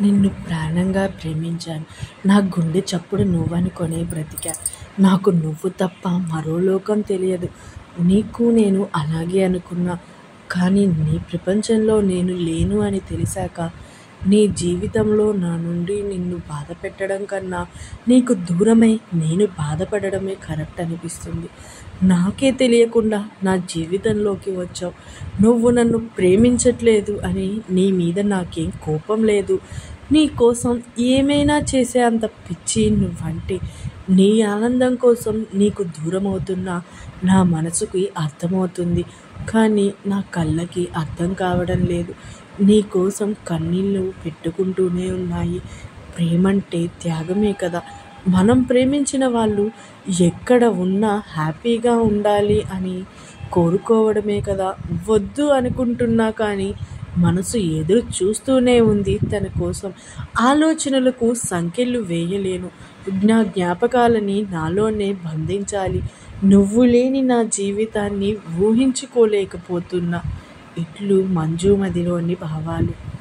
నిన్ను ప్రాణంగా ప్రేమించాను. నా గుండె చప్పుడు నువ్వనుకొనే బ్రతికా. నాకు నువ్వు తప్ప మరో లోకం తెలియదు. నీకు నేను అలాగే అనుకున్నా. కానీ నీ ప్రపంచంలో నేను లేను అని తెలిసాక నీ జీవితంలో నా నుండి నిన్ను బాధపెట్టడం కన్నా నీకు దూరమై నేను బాధపడడమే కరెక్ట్ అనిపిస్తుంది. నాకే తెలియకుండా నా జీవితంలోకి వచ్చావు. నువ్వు నన్ను ప్రేమించట్లేదు అని నీ మీద నాకేం కోపం లేదు. నీ కోసం ఏమైనా చేసే అంత పిచ్చి నువ్వంటే. నీ ఆనందం కోసం నీకు దూరం అవుతున్నా నా మనసుకి అర్థమవుతుంది. కానీ నా కళ్ళకి అర్థం కావడం లేదు. నీ కోసం కన్నీళ్ళు పెట్టుకుంటూనే ఉన్నాయి. ప్రేమంటే త్యాగమే కదా. మనం ప్రేమించిన వాళ్ళు ఎక్కడ ఉన్నా హ్యాపీగా ఉండాలి అని కోరుకోవడమే కదా. వద్దు అనుకుంటున్నా కానీ మనసు ఎదురు చూస్తూనే ఉంది తన కోసం. ఆలోచనలకు సంకెళ్ళు వేయలేను. నా జ్ఞాపకాలని నాలోనే బంధించాలి. నువ్వు లేని నా జీవితాన్ని ఊహించుకోలేకపోతున్నా. ఇట్లు మంజుమదిలోని భావాలు.